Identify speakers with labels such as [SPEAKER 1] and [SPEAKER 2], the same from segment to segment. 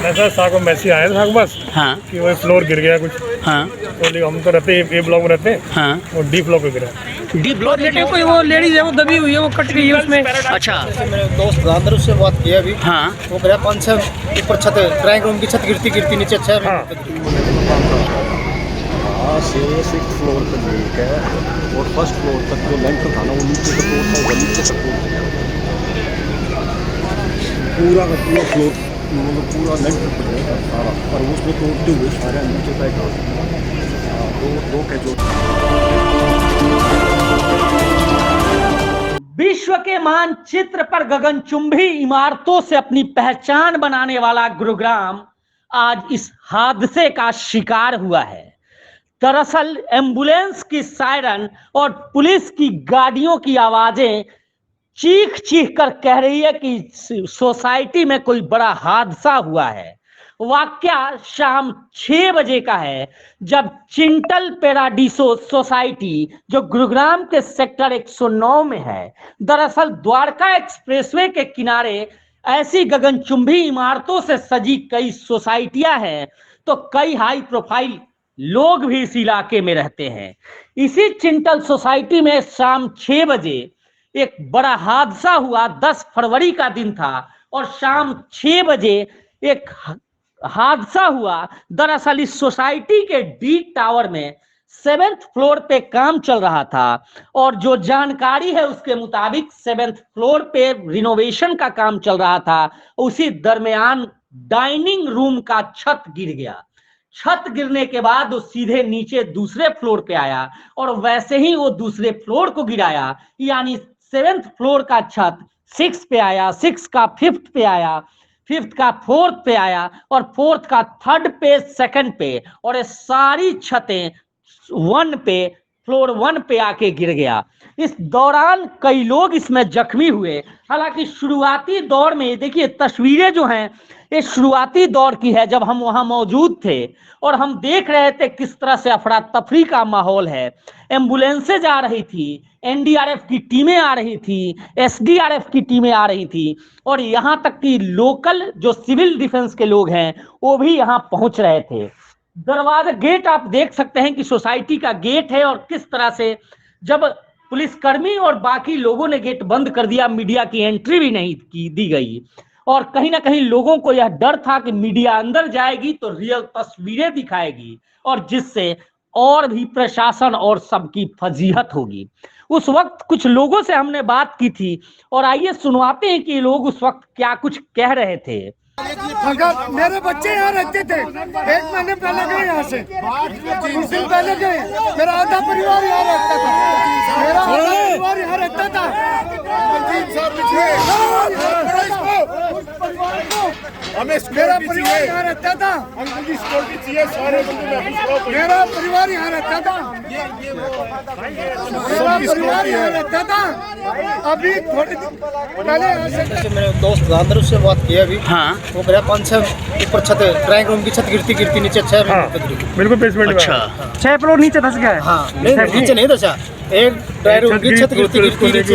[SPEAKER 1] ऐसा साको मैसेज आया था बस
[SPEAKER 2] हाँ
[SPEAKER 1] कि वो फ्लोर गिर गया कुछ।
[SPEAKER 2] हाँ
[SPEAKER 1] तो हम तो रहते ए ब्लॉक में रहते हैं,
[SPEAKER 2] हाँ।
[SPEAKER 1] वो डी ब्लॉक में गिरा।
[SPEAKER 2] डी ब्लॉक
[SPEAKER 3] कोई वो लेडीज है वो दबी हुई है, वो कट गई है उसमें।
[SPEAKER 2] अच्छा
[SPEAKER 4] मेरे दोस्त गांधर से बात किया अभी।
[SPEAKER 2] हाँ
[SPEAKER 4] वो कह रहा 5-6 ऊपर छत है, ड्राइंग रूम की छत गिरती नीचे 6
[SPEAKER 5] से 6th फ्लोर पर लीक है और फर्स्ट फ्लोर तक जो लेंटर था ना वो नीचे का फ्लोर था, वो नीचे तक पूरा का पूरा फ्लोर मतलब पूरा लेंटर पर गया सारा, और उसमें तोड़ते हुए सारे नीचे तक दो के जो।
[SPEAKER 3] विश्व के मानचित्र पर गगनचुंबी इमारतों से अपनी पहचान बनाने वाला गुरुग्राम आज इस हादसे का शिकार हुआ है। दरअसल एम्बुलेंस की सायरन और पुलिस की गाड़ियों की आवाजें चीख चीख कर कह रही है कि सोसाइटी में कोई बड़ा हादसा हुआ है। वाकया शाम 6 बजे का है, जब चिंटल पैराडीसो सोसाइटी जो गुरुग्राम के सेक्टर 109 में है, दरअसल द्वारका एक्सप्रेसवे के किनारे ऐसी गगनचुंबी इमारतों से सजी कई सोसाइटियां हैं, तो कई हाई प्रोफाइल लोग भी इस इलाके में रहते हैं। इसी चिंटल सोसाइटी में शाम 6 बजे एक बड़ा हादसा हुआ। 10 फरवरी का दिन था और शाम 6 बजे एक हादसा हुआ। दरअसल इस सोसाइटी के डी टावर में 7th फ्लोर पे काम चल रहा था और जो जानकारी है उसके मुताबिक 7th फ्लोर पे रिनोवेशन का काम चल रहा था। उसी दरमियान डाइनिंग रूम का छत गिर गया। छत गिरने के बाद वो सीधे नीचे दूसरे फ्लोर पे आया और वैसे ही वो दूसरे फ्लोर को गिराया, यानी 7th फ्लोर का छत 6 पे आया, 6 का 5th पे आया, 5th का 4th पे आया और 4th का 3rd पे, 2nd पे, और ये सारी छतें 1 पे, फ्लोर 1 पे आके गिर गया। इस दौरान कई लोग इसमें जख्मी हुए। हालांकि शुरुआती दौर में देखिए तस्वीरें जो हैं ये शुरुआती दौर की है, जब हम वहां मौजूद थे और हम देख रहे थे किस तरह से अफरा तफरी का माहौल है। एम्बुलेंसेज आ रही थी, एनडीआरएफ की टीमें आ रही थी, एसडीआरएफ की टीमें आ रही थी और यहां तक कि लोकल जो सिविल डिफेंस के लोग हैं वो भी यहां पहुंच रहे थे। दरवाजा गेट आप देख सकते हैं कि सोसाइटी का गेट है और किस तरह से जब पुलिसकर्मी और बाकी लोगों ने गेट बंद कर दिया, मीडिया की एंट्री भी नहीं की दी गई और कहीं ना कहीं लोगों को यह डर था कि मीडिया अंदर जाएगी तो रियल तस्वीरें दिखाएगी और जिससे और भी प्रशासन और सबकी फजीहत होगी। उस वक्त कुछ लोगों से हमने बात की थी और आइए सुनवाते हैं कि ये लोग उस वक्त क्या कुछ कह रहे थे।
[SPEAKER 6] अगर मेरे बच्चे यहाँ रहते थे, 1 महीने पहले गए यहाँ से, 3 दिन पहले गए। मेरा आधा परिवार यहाँ रहता था, मेरा आधा परिवार यहाँ रहता था। मेरा परिवार यहाँ रहता था, मेरा परिवार यहाँ रहता था, मेरा परिवार यहाँ रहता था। अभी थोड़े दिन पहले
[SPEAKER 4] मेरे दोस्त गांधर से बात किया अभी।
[SPEAKER 2] हाँ
[SPEAKER 4] वो कह रहा 5-6 ऊपर छत है, ड्राइंग रूम की छत गिरती नीचे 6
[SPEAKER 1] बिल्कुल बेसमेंट में।
[SPEAKER 2] अच्छा
[SPEAKER 3] 6 फ्लोर नीचे धस गया है।
[SPEAKER 4] हाँ नहीं नीचे नहीं दसा, एक ड्राइंग रूम की छत गिरती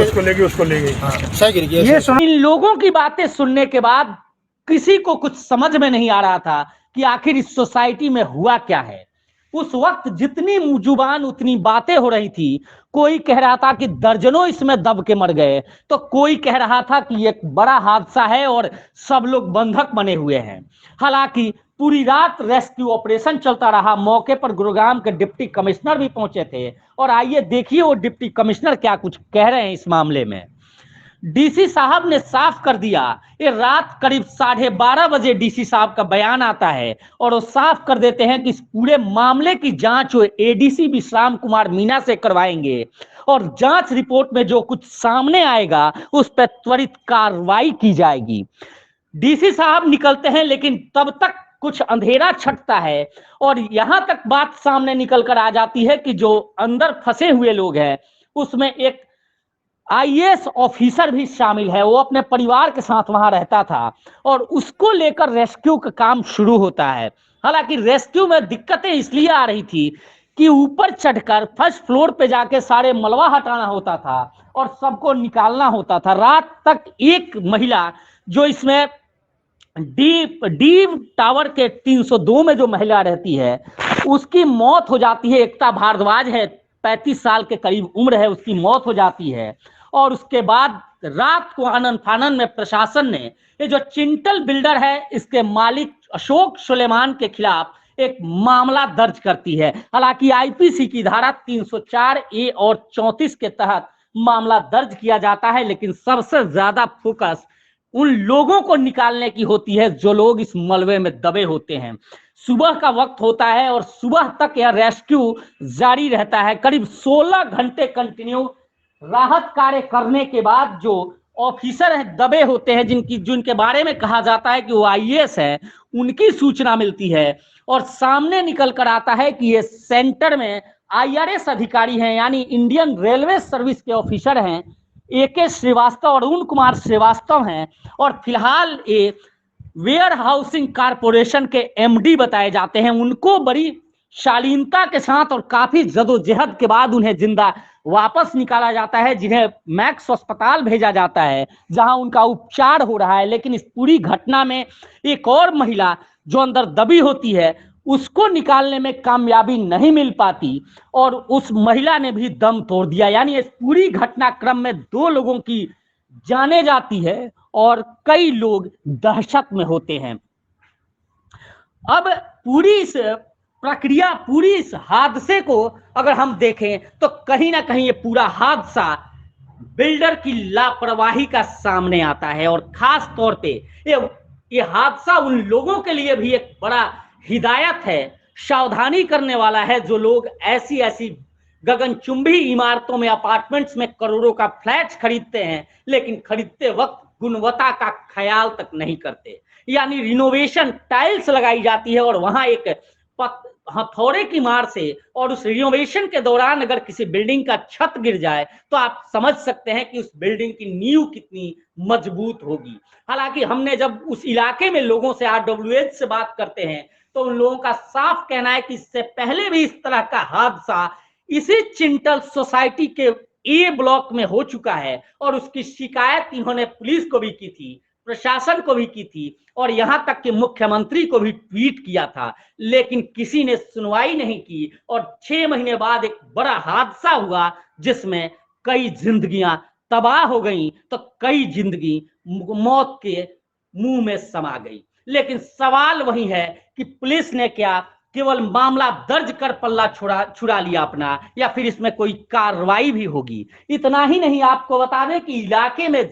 [SPEAKER 1] उसको ले गई।
[SPEAKER 4] 6 गिर गया।
[SPEAKER 3] ये इन लोगों की बातें सुनने के बाद किसी को कुछ समझ में नहीं आ रहा था कि आखिर इस सोसाइटी में हुआ क्या है। उस वक्त जितनी जुबान उतनी बातें हो रही थी। कोई कह रहा था कि दर्जनों इसमें दब के मर गए, तो कोई कह रहा था कि एक बड़ा हादसा है और सब लोग बंधक बने हुए हैं। हालांकि पूरी रात रेस्क्यू ऑपरेशन चलता रहा। मौके पर गुरुग्राम के डिप्टी कमिश्नर भी पहुंचे थे और आइए देखिए वो डिप्टी कमिश्नर क्या कुछ कह रहे हैं इस मामले में। डीसी साहब ने साफ कर दिया, ये रात करीब 12:30 बजे डीसी साहब का बयान आता है और वो साफ कर देते हैं कि इस पूरे मामले की जांच वो एडीसी विश्राम कुमार मीना से करवाएंगे और जांच रिपोर्ट में जो कुछ सामने आएगा उस पर त्वरित कार्रवाई की जाएगी। डीसी साहब निकलते हैं लेकिन तब तक कुछ अंधेरा छटता है और यहां तक बात सामने निकल कर आ जाती है कि जो अंदर फंसे हुए लोग हैं उसमें एक आईएएस ऑफिसर भी शामिल है, वो अपने परिवार के साथ वहां रहता था और उसको लेकर रेस्क्यू का काम शुरू होता है। हालांकि रेस्क्यू में दिक्कतें इसलिए आ रही थी कि ऊपर चढ़कर फर्स्ट फ्लोर पे जाके सारे मलबा हटाना होता था और सबको निकालना होता था। रात तक एक महिला जो इसमें डी टावर के 302 में जो महिला रहती है उसकी मौत हो जाती है। एकता भारद्वाज है, 35 साल के करीब उम्र है, उसकी मौत हो जाती है। और उसके बाद रात को आनन फानन में प्रशासन ने ये जो चिंटल बिल्डर है इसके मालिक अशोक सुलेमान के खिलाफ एक मामला दर्ज करती है। हालांकि आईपीसी की धारा 304A और 34 के तहत मामला दर्ज किया जाता है, लेकिन सबसे ज्यादा फोकस उन लोगों को निकालने की होती है जो लोग इस मलबे में दबे होते हैं। सुबह का वक्त होता है और सुबह तक यह रेस्क्यू जारी रहता है। करीब 16 घंटे कंटिन्यू राहत कार्य करने के बाद जो ऑफिसर है दबे होते हैं, जिनके बारे में कहा जाता है कि वो आईएएस है, उनकी सूचना मिलती है और सामने निकल कर आता है कि ये सेंटर में आईआरएस अधिकारी हैं, यानी इंडियन रेलवे सर्विस के ऑफिसर हैं, एके श्रीवास्तव और अरुण कुमार श्रीवास्तव हैं। और फिलहाल ये वेयर हाउसिंग कारपोरेशन के एमडी बताए जाते हैं। उनको बड़ी शालीनता के साथ और काफी जदोजहद के बाद उन्हें जिंदा वापस निकाला जाता है, जिन्हें मैक्स अस्पताल भेजा जाता है जहां उनका उपचार हो रहा है। लेकिन इस पूरी घटना में एक और महिला जो अंदर दबी होती है उसको निकालने में कामयाबी नहीं मिल पाती और उस महिला ने भी दम तोड़ दिया। यानी इस पूरी घटनाक्रम में 2 लोगों की जाने जाती है और कई लोग दहशत में होते हैं। अब पूरी इस प्रक्रिया, पूरी इस हादसे को अगर हम देखें तो कहीं ना कहीं ये पूरा हादसा बिल्डर की लापरवाही का सामने आता है और खास तौर पे ये हादसा उन लोगों के लिए भी एक बड़ा हिदायत है, सावधानी करने वाला है जो लोग ऐसी गगनचुंबी इमारतों में, अपार्टमेंट्स में करोड़ों का फ्लैट खरीदते हैं, लेकिन खरीदते वक्त गुणवत्ता का ख्याल तक नहीं करते। यानी रिनोवेशन टाइल्स लगाई जाती है और वहां एक हथौड़े की मार से और उस रिनोवेशन के दौरान अगर किसी बिल्डिंग का छत गिर जाए तो आप समझ सकते हैं कि उस बिल्डिंग की नींव कितनी मजबूत होगी। हालांकि हमने जब उस इलाके में लोगों से, आरडब्ल्यूएच से बात करते हैं तो उन लोगों का साफ कहना है कि इससे पहले भी इस तरह का हादसा इसी चिंटल सोसाइटी के ए ब्लॉक में हो चुका है और उसकी शिकायत इन्होंने पुलिस को भी की थी, प्रशासन को भी की थी और यहां तक कि मुख्यमंत्री को भी ट्वीट किया था, लेकिन किसी ने सुनवाई नहीं की। और 6 महीने बाद एक बड़ा हादसा हुआ जिसमें कई जिंदगियां तबाह हो गई तो कई जिंदगी मौत के मुंह में समा गई। लेकिन सवाल वही है कि पुलिस ने क्या केवल मामला दर्ज कर पल्ला छुड़ा लिया अपना, या फिर इसमें कोई कार्रवाई भी होगी। इतना ही नहीं, आपको बता दें कि इलाके में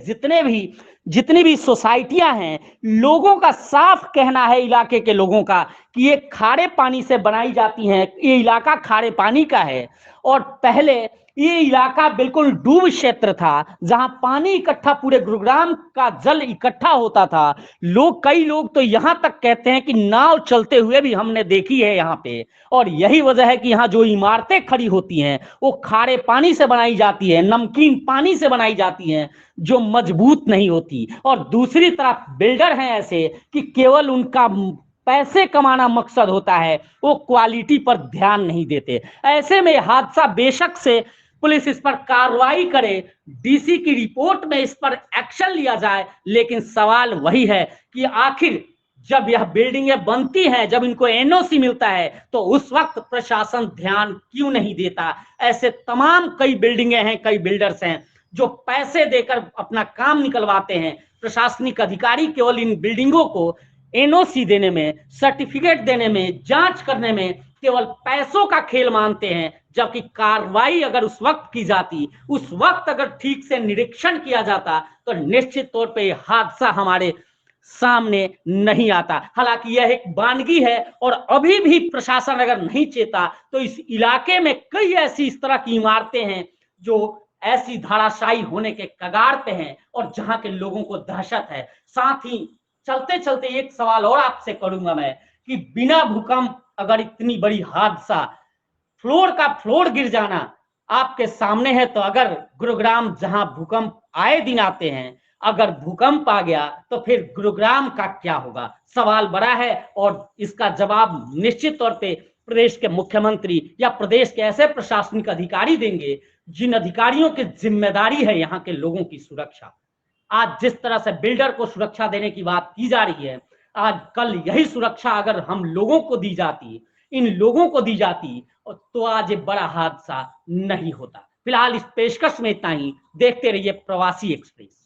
[SPEAKER 3] जितनी भी सोसाइटियां हैं, लोगों का साफ कहना है, इलाके के लोगों का, कि ये खारे पानी से बनाई जाती हैं। ये इलाका खारे पानी का है और पहले ये इलाका बिल्कुल डूब क्षेत्र था जहां पानी इकट्ठा, पूरे गुरुग्राम का जल इकट्ठा होता था। कई लोग तो यहां तक कहते हैं कि नाव चलते हुए भी हमने देखी है यहां पे। और यही वजह है कि यहां जो इमारतें खड़ी होती हैं वो खारे पानी से बनाई जाती है, नमकीन पानी से बनाई जाती हैं, जो मजबूत नहीं होती। और दूसरी तरफ बिल्डर हैं ऐसे कि केवल उनका पैसे कमाना मकसद होता है, वो क्वालिटी पर ध्यान नहीं देते। ऐसे में हादसा बेशक से पुलिस इस पर कार्रवाई करे, डीसी की रिपोर्ट में इस पर एक्शन लिया जाए, लेकिन सवाल वही है कि आखिर जब यह बिल्डिंगें बनती हैं, जब इनको एनओसी मिलता है, तो उस वक्त प्रशासन ध्यान क्यों नहीं देता। ऐसे तमाम कई बिल्डिंगें हैं, कई बिल्डर्स हैं जो पैसे देकर अपना काम निकलवाते हैं। प्रशासनिक अधिकारी केवल इन बिल्डिंगों को एनओसी देने में, सर्टिफिकेट देने में, जांच करने में केवल पैसों का खेल मानते हैं, जबकि कार्रवाई अगर उस वक्त की जाती, उस वक्त अगर ठीक से निरीक्षण किया जाता, तो निश्चित तौर पे हादसा हमारे सामने नहीं आता। हालांकि यह एक वानगी है और अभी भी प्रशासन अगर नहीं चेता तो इस इलाके में कई ऐसी इस तरह की इमारतें हैं जो ऐसी धराशायी होने के कगार पे हैं और जहां के लोगों को दहशत है। साथ ही चलते चलते एक सवाल और आपसे करूंगा मैं कि बिना भूकंप अगर इतनी बड़ी हादसा, फ्लोर का फ्लोर गिर जाना, आपके सामने है। तो अगर गुरुग्राम जहां भूकंप आए दिन आते हैं, अगर भूकंप आ गया तो फिर गुरुग्राम का क्या होगा? सवाल बड़ा है और इसका जवाब निश्चित तौर पे प्रदेश के मुख्यमंत्री या प्रदेश के ऐसे प्रशासनिक अधिकारी देंगे जिन अधिकारियों की जिम्मेदारी है यहाँ के लोगों की सुरक्षा। आज जिस तरह से बिल्डर को सुरक्षा देने की बात की जा रही है, आज कल यही सुरक्षा अगर हम लोगों को दी जाती, इन लोगों को दी जाती, तो आज ये बड़ा हादसा नहीं होता। फिलहाल इस पेशकश में इतना ही। देखते रहिए प्रवासी एक्सप्रेस।